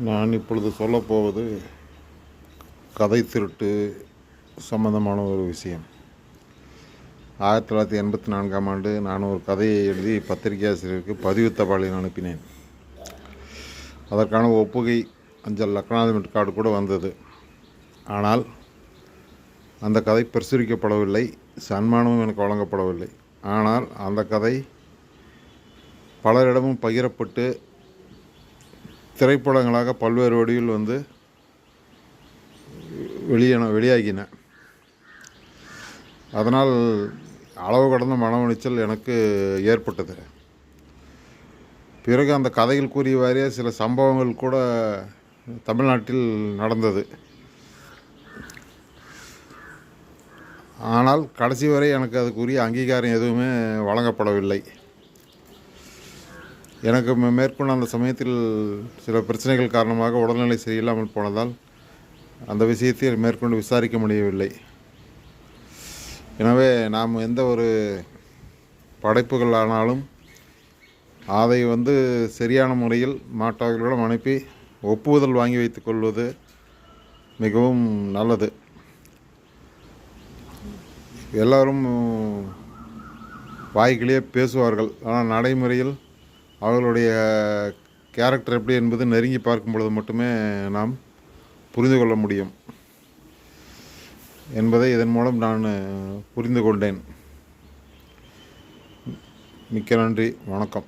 நான் இப்பொழுது சொல்லப்போவது கதை திருட்டு சம்பந்தமான ஒரு விஷயம். 1984ஆம் ஆண்டு நான் ஒரு கதையை எழுதி பத்திரிகை ஆசிரியருக்கு பதிவு தபாலில் அனுப்பினேன். அதற்கான ஒப்புகை அஞ்சல் அக்னாலஜ்மெண்ட் கார்டு கூட வந்தது. ஆனால் அந்த கதை பிரசுரிக்கப்படவில்லை, சன்மானமும் எனக்கு வழங்கப்படவில்லை. ஆனால் அந்த கதை பலரிடமும் பகிரப்பட்டு திரைப்படங்களாக பல்வேறு வடிவில் வந்து வெளியாகின. அதனால் அளவு கடந்த மன உளைச்சல் எனக்கு ஏற்பட்டது. பிறகு அந்த கதையில் கூறிய வாரியாக சில சம்பவங்கள் கூட தமிழ்நாட்டில் நடந்தது. ஆனால் கடைசி வரை எனக்கு அதுக்குரிய அங்கீகாரம் எதுவுமே வழங்கப்படவில்லை. எனக்கு மேற்கொண்ட அந்த சமயத்தில் சில பிரச்சனைகள் காரணமாக உடல்நிலை சரியில்லாமல் போனதால் அந்த விஷயத்தை மேற்கொண்டு விசாரிக்க முடியவில்லை. எனவே நாம் எந்த ஒரு படைப்புகள் ஆனாலும் அதை வந்து சரியான முறையில் மாற்றவர்களிடம் அனுப்பி ஒப்புதல் வாங்கி வைத்துக் கொள்வது மிகவும் நல்லது. எல்லோரும் வாய்க்கிலேயே பேசுவார்கள், ஆனால் நடைமுறையில் அவர்களுடைய கேரக்டர் எப்படி என்பது நெருங்கி பார்க்கும் பொழுது மட்டுமே நாம் புரிந்து கொள்ள முடியும் என்பதை இதன் மூலம் நான் புரிந்து கொண்டேன். மிக்க நன்றி, வணக்கம்.